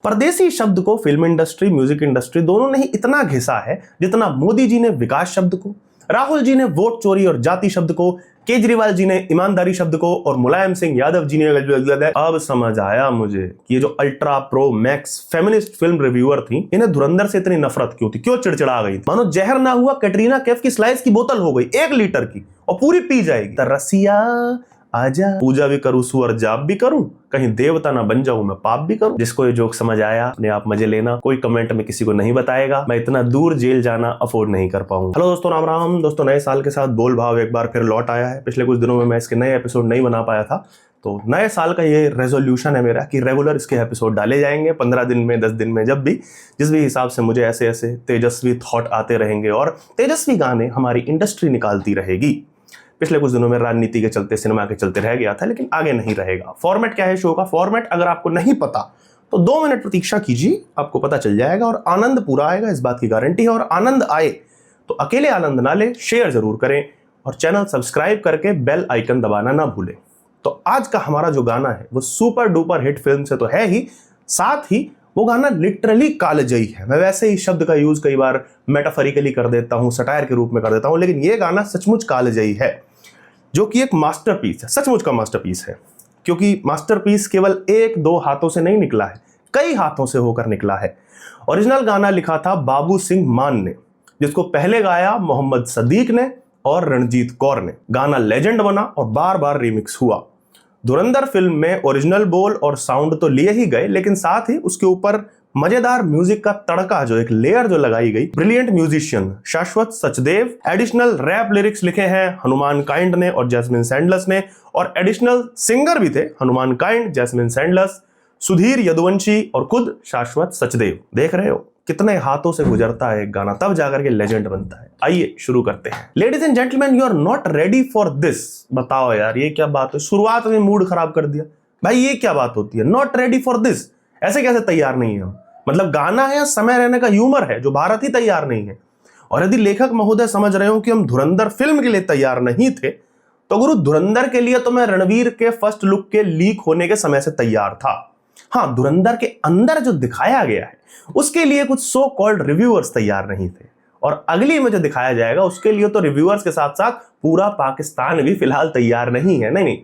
परदेसी शब्द को फिल्म इंडस्ट्री, म्यूजिक इंडस्ट्री दोनों ने ही इतना घिसा है जितना मोदी जी ने विकास शब्द को, राहुल जी ने वोट चोरी और जाति शब्द को, केजरीवाल जी ने ईमानदारी शब्द को और मुलायम सिंह यादव जी ने। अब समझ आया मुझे कि ये जो ultra pro max feminist film reviewer थी, इन्हें धुरंधर से इतनी नफरत क्यों थी, क्यों चिड़चिड़ा गई थी। मानो जहर ना हुआ कैटरीना कैफ की स्लाइस की बोतल हो गई 1 लीटर की और पूरी पी जाएगी। रसिया आजा, पूजा भी करूं सुअर जाप भी करूं, कहीं देवता ना बन जाऊं मैं पाप भी करूं। जिसको ये जोक समझ आया अपने आप मजे लेना, कोई कमेंट में किसी को नहीं बताएगा। मैं इतना दूर जेल जाना अफोर्ड नहीं कर पाऊंगा। हेलो दोस्तों, राम राम दोस्तों। नए साल के साथ बोल भाव एक बार फिर लौट आया है। पिछले कुछ दिनों में मैं इसके नए एपिसोड नहीं बना पाया था, तो नए साल का ये रेजोल्यूशन है मेरा कि रेगुलर इसके एपिसोड डाले जाएंगे 15 दिन में, 10 दिन में, जब भी जिस भी हिसाब से मुझे ऐसे ऐसे तेजस्वी थॉट आते रहेंगे और तेजस्वी गाने हमारी इंडस्ट्री निकालती रहेगी। पिछले कुछ दिनों में राजनीति के चलते, सिनेमा के चलते रह गया था, लेकिन आगे नहीं रहेगा। फॉर्मेट क्या है शो का? फॉर्मेट अगर आपको नहीं पता तो 2 मिनट प्रतीक्षा कीजिए, आपको पता चल जाएगा और आनंद पूरा आएगा, इस बात की गारंटी है। और आनंद आए तो अकेले आनंद ना ले, शेयर जरूर करें और चैनल सब्सक्राइब करके बेल आइकन दबाना ना भूलें। तो आज का हमारा जो गाना है वो सुपर डुपर हिट फिल्म से तो है ही, साथ ही वो गाना लिटरली कालजयी है। मैं वैसे ही शब्द का यूज कई बार मेटाफरिकली कर देता हूं, सटायर के रूप में कर देता हूं, लेकिन ये गाना सचमुच कालजयी है, जो कि एक मास्टरपीस है, सचमुच का मास्टरपीस है। क्योंकि मास्टरपीस केवल 1-2 हाथों से नहीं निकला है, कई हाथों से होकर निकला है। ओरिजिनल गाना लिखा था बाबू सिंह मान ने, जिसको पहले गाया मोहम्मद सदीक ने और रणजीत कौर ने। गाना लेजेंड बना और बार बार रिमिक्स हुआ। धुरंधर फिल्म में ओरिजिनल बोल और साउंड तो लिए ही गए, लेकिन साथ ही उसके ऊपर मजेदार म्यूजिक का तड़का, जो एक लेयर जो लगाई गई। ब्रिलियंट म्यूजिशियन शाश्वत सचदेव, एडिशनल रैप लिरिक्स लिखे हैं हनुमान काइंड ने और जैस्मिन सैंडलस ने, और एडिशनल सिंगर भी थे हनुमान काइंड, जैस्मिन सैंडलस, सुधीर यदुवंशी और खुद शाश्वत सचदेव। देख रहे हो कितने हाथों से गुजरता है एक गाना, तब जाकर के लेजेंड बनता है। आइए शुरू करते हैं। Ladies and gentleman, you are not ready for this. बताओ यार, ये क्या बात है? शुरुआत में मूड खराब कर दिया भाई, ये क्या बात होती है? नॉट रेडी फॉर दिस, ऐसे कैसे तैयार नहीं है हम? मतलब गाना है या समय रहने का ह्यूमर है जो भारत ही तैयार नहीं है? और यदि लेखक महोदय समझ रहे हो कि हम धुरंधर फिल्म के लिए तैयार नहीं थे, तो गुरु धुरंधर के लिए तो मैं रणवीर के फर्स्ट लुक के लीक होने के समय से तैयार था। हाँ, धुरंधर के अंदर जो दिखाया गया है उसके लिए कुछ सो कॉल्ड रिव्यूअर्स तैयार नहीं थे, और अगली में जो दिखाया जाएगा उसके लिए तो रिव्यूअर्स के साथ साथ पूरा पाकिस्तान भी फिलहाल तैयार नहीं है। नहीं,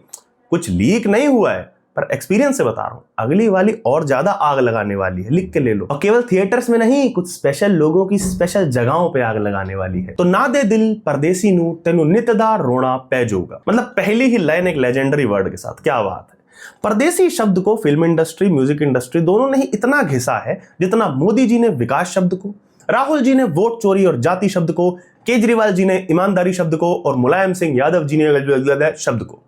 कुछ लीक नहीं हुआ है, पर एक्सपीरियंस से बता रहा हूं, अगली वाली और ज्यादा आग लगाने वाली है, लिख के ले लो। और केवल थिएटर्स में नहीं, कुछ स्पेशल लोगों की स्पेशल जगहों पे आग लगाने वाली है। तो ना दे दिल परदेसी नू तेनू नितदा रोना पै जाऊगा। मतलब पहली ही लाइन एक लेजेंडरी वर्ड के साथ, क्या बात है। परदेसी शब्द को फिल्म इंडस्ट्री, म्यूजिक इंडस्ट्री दोनों ने ही इतना घिसा है जितना मोदी जी ने विकास शब्द को, राहुल जी ने वोट चोरी और जाति शब्द को, केजरीवाल जी ने ईमानदारी शब्द को और मुलायम सिंह यादव जी ने शब्द को।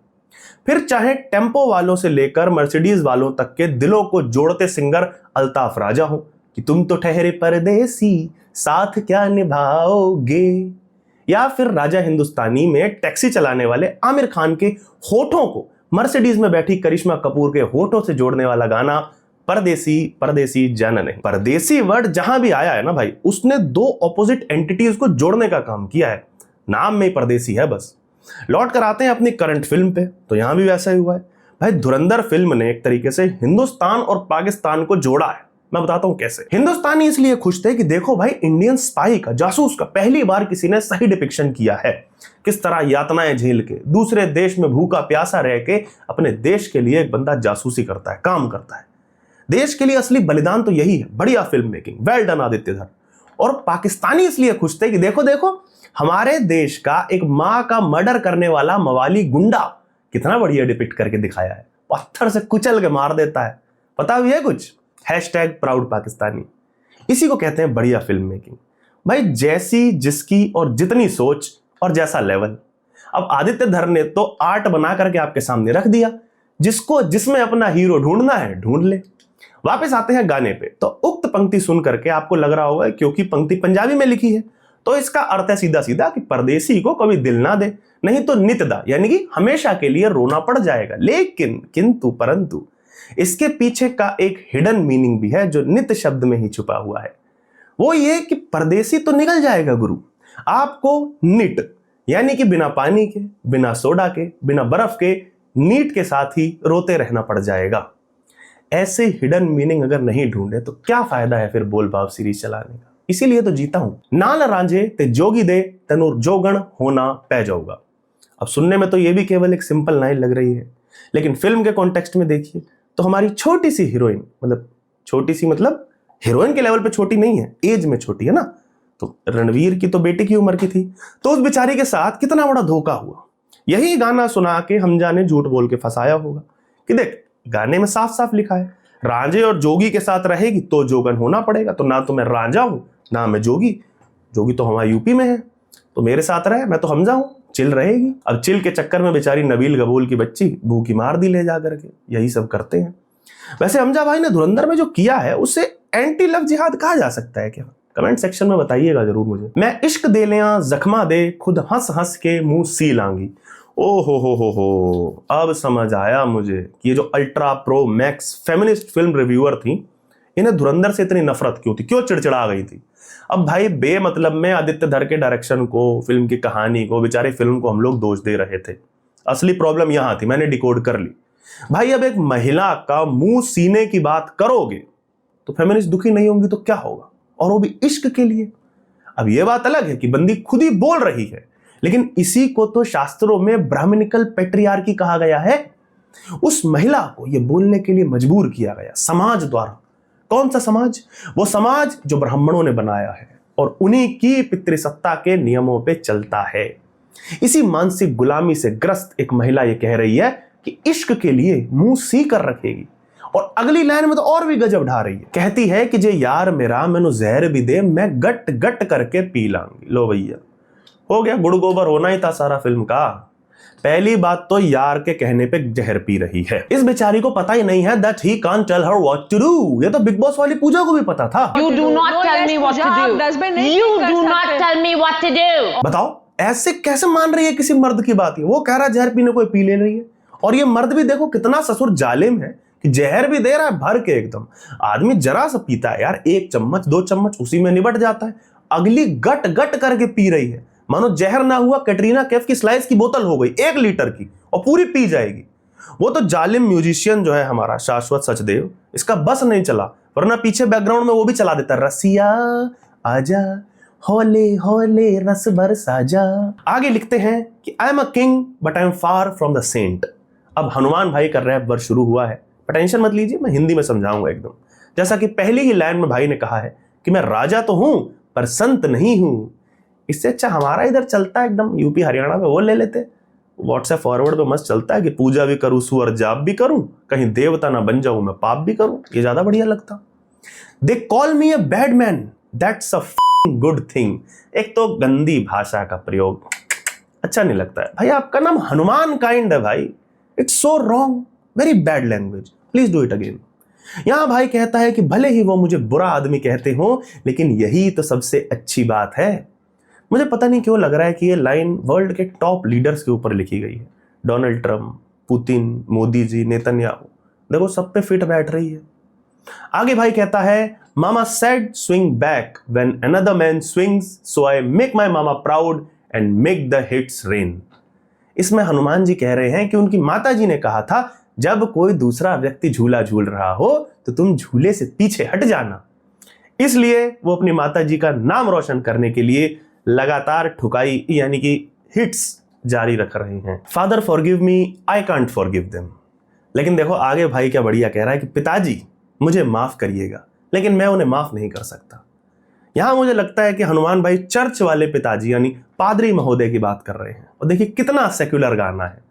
फिर चाहे टेम्पो वालों से लेकर मर्सिडीज वालों तक के दिलों को जोड़ते सिंगर अल्ताफ राजा हो कि तुम तो ठहरे परदेसी साथ क्या निभाओगे, या फिर राजा हिंदुस्तानी में टैक्सी चलाने वाले आमिर खान के होठों को मर्सिडीज में बैठी करिश्मा कपूर के होठों से जोड़ने वाला गाना परदेसी परदेसी जाना नहीं। परदेसी वर्ड जहां भी आया है ना भाई, उसने 2 ऑपोजिट एंटिटीज को जोड़ने का काम किया है। नाम में ही परदेसी है बस। लौट कर आते हैं अपनी करंट फिल्म पे, तो यहां भी वैसा ही हुआ है भाई। धुरंधर फिल्म ने एक तरीके से हिंदुस्तान और पाकिस्तान को जोड़ा है। मैं बताता हूं कैसे। हिंदुस्तानी इसलिए खुश थे कि देखो भाई, इंडियन स्पाई का, जासूस का पहली बार किसी ने सही डिपिक्शन किया है। किस तरह यातनाएं झेल के, दूसरे देश में भूखा प्यासा रह के अपने देश के लिए एक बंदा जासूसी करता है, काम करता है। देश के लिए असली बलिदान तो यही है। बढ़िया film making, well done Aditya धर। और पाकिस्तानी इसलिए खुश थे कि देखो देखो, हमारे देश का एक मां का मर्डर करने वाला मवाली गुंडा कितना बढ़िया डिपिक्ट करके दिखाया है, पत्थर से कुचल के मार देता है। पता भी है कुछ? #प्राउड पाकिस्तानी। इसी को कहते हैं बढ़िया फिल्म मेकिंग भाई। जैसी जिसकी और जितनी सोच और जैसा लेवल। अब आदित्य धर ने तो आर्ट बना करके आपके सामने रख दिया, जिसको जिसमें अपना हीरो ढूंढना है ढूंढ ले। वापस आते हैं गाने पे। तो उक्त पंक्ति सुन करके आपको लग रहा होगा क्योंकि पंक्ति पंजाबी में लिखी है तो इसका अर्थ है सीधा सीधा कि परदेसी को कभी दिल ना दे, नहीं तो नितदा यानी कि हमेशा के लिए रोना पड़ जाएगा। लेकिन किंतु परंतु इसके पीछे का एक हिडन मीनिंग भी है जो नित शब्द में ही छुपा हुआ है। वो ये कि परदेसी तो निकल जाएगा गुरु, आपको निट यानी कि बिना पानी के, बिना सोडा के, बिना बर्फ के, नीट के साथ ही रोते रहना पड़ जाएगा। ऐसे हिडन मीनिंग अगर नहीं ढूंढे तो क्या फायदा है फिर बोल बाप सीरीज चलाने का। इसीलिए तो जीता हूं। नाल रांझे ते जोगी दे तनुर जोगण होना पै जाऊगा। अब सुनने में तो ये भी केवल एक सिंपल लाइन लग रही है, लेकिन फिल्म के कॉन्टेक्स्ट में देखिए तो हमारी छोटी सी हीरोइन, मतलब छोटी सी मतलब हीरोइन के लेवल पे छोटी नहीं है, एज में छोटी है ना, तो रणवीर की तो बेटे की उम्र की थी, तो उस बेचारी के साथ कितना बड़ा धोखा हुआ। यही गाना सुना के हमजा ने झूठ बोल के फंसाया होगा कि देख गाने में साफ साफ लिखा है रांझे और जोगी के साथ रहेगी तो जोगन होना पड़ेगा, तो ना तो मैं रांझा हूं ना मैं जोगी, जोगी तो हमारे यूपी में है, तो मेरे साथ रहे, मैं तो हमजा हूं, चिल रहेगी। अब चिल के चक्कर में बेचारी नबील गबूल की बच्ची भूखी मार दी ले जा करके, यही सब करते हैं। वैसे हमजा भाई ने धुरंधर में जो किया है उसे एंटी लव जिहाद कहा जा सकता है क्या? कमेंट सेक्शन में बताइएगा जरूर मुझे। मैं इश्क दे लिया जख्मा दे खुद हंस हंस के मुंह सी लांगी। ओ हो, अब समझ आया मुझे कि ये जो ultra pro max feminist film reviewer थी, इन्हें धुरंधर से इतनी नफरत क्यों थी, क्यों चिड़चिड़ा गई थी। अब भाई बेमतलब में आदित्य धर के डायरेक्शन को, फिल्म की कहानी को, बेचारे फिल्म को हम लोग दोष दे रहे थे। असली प्रॉब्लम यहां थी, मैंने डिकोड कर ली। भाई अब एक महिला का मुंह सीने की बात करोगे तो फेमिनिस्ट दुखी नहीं होंगी तो क्या होगा, और वो भी इश्क के लिए। अब यह बात अलग है कि बंदी खुद ही बोल रही है, लेकिन इसी को तो शास्त्रों में ब्राह्मणिकल पेट्रियार्की कहा गया है। उस महिला को यह बोलने के लिए मजबूर किया गया समाज द्वारा। कौन सा समाज? वो समाज जो ब्राह्मणों ने बनाया है और उन्हीं की पितृसत्ता के नियमों पे चलता है। इसी मानसिक गुलामी से ग्रस्त एक महिला ये कह रही है कि इश्क के लिए मुंह सी कर रखेगी, और अगली लाइन में तो और भी गजब ढा रही है। कहती है कि जे यार मेरा मैनू जहर भी दे मैं गट गट करके पी लांगी। लो भैया, हो गया, गुड़ गोबर होना ही था सारा फिल्म का। पहली बात तो यार के कहने पे जहर पी रही है। इस बेचारी को पता ही नहीं है that he can't tell her what to do। ये तो बिग बॉस वाली पूजा को भी पता था। You do not tell me what to do। You do not tell me what to do। बताओ ऐसे कैसे मान रही है किसी मर्द की बात? वो कह रहा है जहर पीने को पी ले रही है, और ये मर्द भी देखो कितना ससुर जालिम है कि जहर भी दे रहा है भर के एकदम। आदमी जरा सा पीता है यार, 1 चम्मच 2 चम्मच उसी में निबट जाता है, अगली गट गट करके पी रही है मानो जहर ना हुआ कैटरीना कैफ की स्लाइस की बोतल हो गई 1 लीटर की, और पूरी पी जाएगी। वो तो जालिम म्यूजिशियन जो है हमारा शाश्वत सचदेव, इसका बस नहीं चला, वरना पीछे बैकग्राउंड में वो भी चला देता, रसिया आजा होले होले रस बरसा जा। आगे लिखते हैं कि I am a king but I am far from the saint. अब हनुमान भाई का रैप वर्ष शुरू हुआ है, टेंशन मत लीजिए, मैं हिंदी में समझाऊंगा एकदम। जैसा कि पहली ही लाइन में भाई ने कहा है कि मैं राजा तो हूं पर संत नहीं हूं। इससे अच्छा हमारा इधर चलता है एकदम यूपी हरियाणा में, वो ले लेते। व्हाट्सएप फॉरवर्ड पे मस्त चलता है कि पूजा भी करूं सुअर जाप भी करूं, कहीं देवता ना बन जाऊं मैं पाप भी करूं, ये ज्यादा बढ़िया लगता। They call me a bad man that's a good thing. एक तो गंदी भाषा का प्रयोग अच्छा नहीं लगता है भाई। आपका नाम हनुमान काइंड है भाई, it's so wrong, very bad language, please do it again. यहां भाई कहता है कि भले ही वो मुझे बुरा आदमी कहते हो, लेकिन यही तो सबसे अच्छी बात है। मुझे पता नहीं क्यों लग रहा है कि ये लाइन वर्ल्ड के टॉप लीडर्स के ऊपर लिखी गई है। Donald Trump, Putin, Modi ji, Netanyahu, देखो सब पे फिट बैठ रही है। आगे भाई कहता है mama said swing back when another man swings, so I make my mama proud and make the hits rain. इसमें हनुमान जी कह रहे हैं कि उनकी माता जी ने कहा था जब कोई दूसरा व्यक्ति झूला झूल रहा हो तो तुम झूले से पीछे हट जाना। इसलिए वो अपनी माता जी का नाम रोशन करने के लिए लगातार ठुकाई यानी कि हिट्स जारी रख रहे हैं। Father forgive me, I can't forgive them. लेकिन देखो आगे भाई क्या बढ़िया कह रहा है कि पिताजी मुझे माफ करिएगा, लेकिन मैं उन्हें माफ नहीं कर सकता। यहां मुझे लगता है कि हनुमान भाई चर्च वाले पिताजी यानी पादरी महोदय की बात कर रहे हैं। और देखिए कितना सेक्युलर गाना है,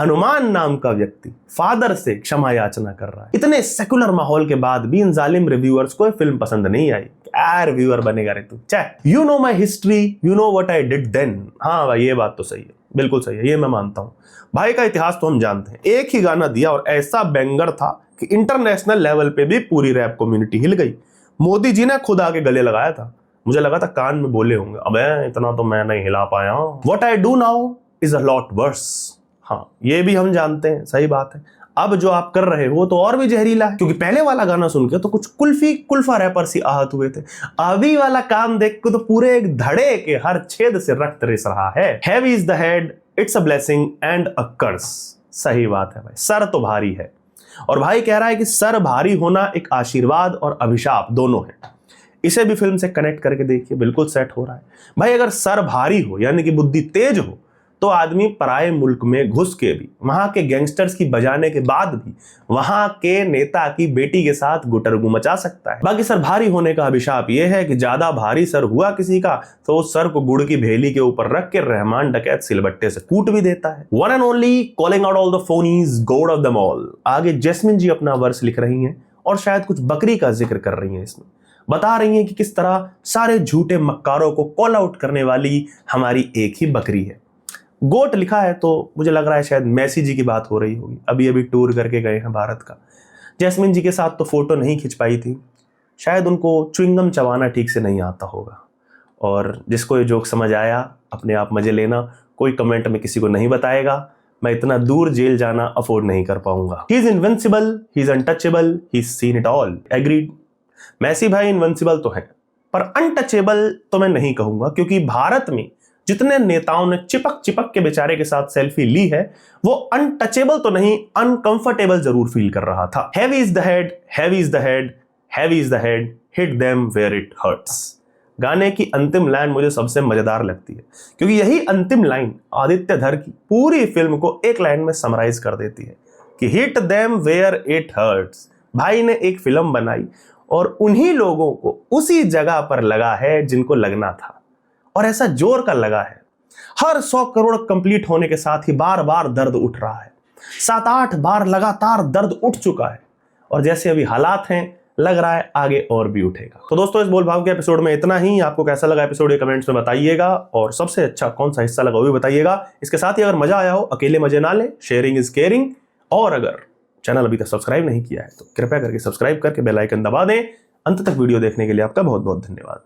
हनुमान नाम का व्यक्ति फादर से क्षमा याचना कर रहा है। इतने सेक्युलर माहौल के बाद भी इन जालिम रिव्यूअर्स को फिल्म पसंद नहीं आई। क्या रिव्यूअर बनेगा रे तू, चाहे you know my history, you know what I did then. हाँ भाई ये बात तो सही है, बिल्कुल सही है, ये मैं मानता हूं। भाई का इतिहास तो हम जानते हैं, एक ही गाना दिया और ऐसा बैंगर था कि इंटरनेशनल लेवल पे भी पूरी रैप कम्युनिटी हिल गई। मोदी जी ने खुद आके गले लगाया था, मुझे लगा था कान में बोले होंगे, अबे इतना तो मैं नहीं हिला पाया। What I do now is a lot worse. हाँ ये भी हम जानते हैं, सही बात है। अब जो आप कर रहे हो तो और भी जहरीला है, क्योंकि पहले वाला गाना सुन के तो कुछ कुल्फा रैपर सी आहत हुए थे, अभी वाला काम देख के तो पूरे एक धड़े के हर छेद से रक्त रिस रहा है। Heavy is the head, it's a blessing and a curse. सही बात है भाई, सर तो भारी है। और भाई कह रहा है कि सर भारी होना एक आशीर्वाद और अभिशाप दोनों है। इसे भी फिल्म से कनेक्ट करके देखिए, बिल्कुल सेट हो रहा है। भाई अगर सर भारी हो यानी कि बुद्धि तेज हो तो आदमी पराये मुल्क में घुस के भी, वहां के गैंगस्टर्स की बजाने के बाद भी वहां के नेता की बेटी के साथ गुटरगू मचा सकता है। बाकी सर भारी होने का अभिशाप यह है कि ज्यादा भारी सर हुआ किसी का तो उस सर को गुड़ की भेली के ऊपर रख के रहमान डकैत सिलबट्टे से कूट भी देता है। One and only calling out all the phonies, god of them all. आगे जैस्मिन जी अपना वर्स लिख रही हैं और शायद कुछ बकरी का जिक्र कर रही हैं। इसमें बता रही हैं कि किस तरह सारे झूठे मक्कारों को कॉल आउट करने वाली हमारी एक ही बकरी है। गोट लिखा है तो मुझे लग रहा है शायद मैसी जी की बात हो रही होगी, अभी अभी टूर करके गए हैं भारत का। जैस्मिन जी के साथ तो फोटो नहीं खिंच पाई थी, शायद उनको च्युइंगम चबाना ठीक से नहीं आता होगा। और जिसको ये जोक समझ आया अपने आप मजे लेना, कोई कमेंट में किसी को नहीं बताएगा। मैं इतना दूर जेल जाना अफोर्ड नहीं कर पाऊंगा। He is invincible, he is untouchable, he seen it all. Agreed. Messi भाई इनविंसिबल तो है पर अनटचेबल तो मैं नहीं कहूंगा, क्योंकि भारत में जितने नेताओं ने चिपक चिपक के बेचारे के साथ सेल्फी ली है वो अनटचेबल तो नहीं, अनकंफर्टेबल जरूर फील कर रहा था। Heavy is the head, heavy is the head, heavy is the head, hit them where it hurts. गाने की अंतिम लाइन मुझे सबसे मजेदार लगती है, क्योंकि यही अंतिम लाइन आदित्य धर की पूरी फिल्म को एक लाइन में समराइज कर देती है कि hit them where it hurts. भाई ने एक फिल्म बनाई और उन्हीं लोगों को उसी जगह पर लगा है जिनको लगना था, और ऐसा जोर का लगा है। हर 100 करोड़ कंप्लीट होने के साथ ही बार बार दर्द उठ रहा है। 7-8 बार लगातार दर्द उठ चुका है और जैसे अभी हालात हैं लग रहा है आगे और भी उठेगा। तो दोस्तों इस बोल भाव के एपिसोड में इतना ही। आपको कैसा लगा एपिसोड ये कमेंट्स में बताइएगा, और सबसे अच्छा कौन सा हिस्सा लगा वो भी बताइएगा। इसके साथ ही अगर मजा आया हो, अकेले मजे ना ले, शेयरिंग इज केयरिंग। और अगर चैनल अभी तक सब्सक्राइब नहीं किया है तो कृपया करके सब्सक्राइब करके बेल आइकन दबा दें। अंत तक वीडियो देखने के लिए आपका बहुत बहुत धन्यवाद।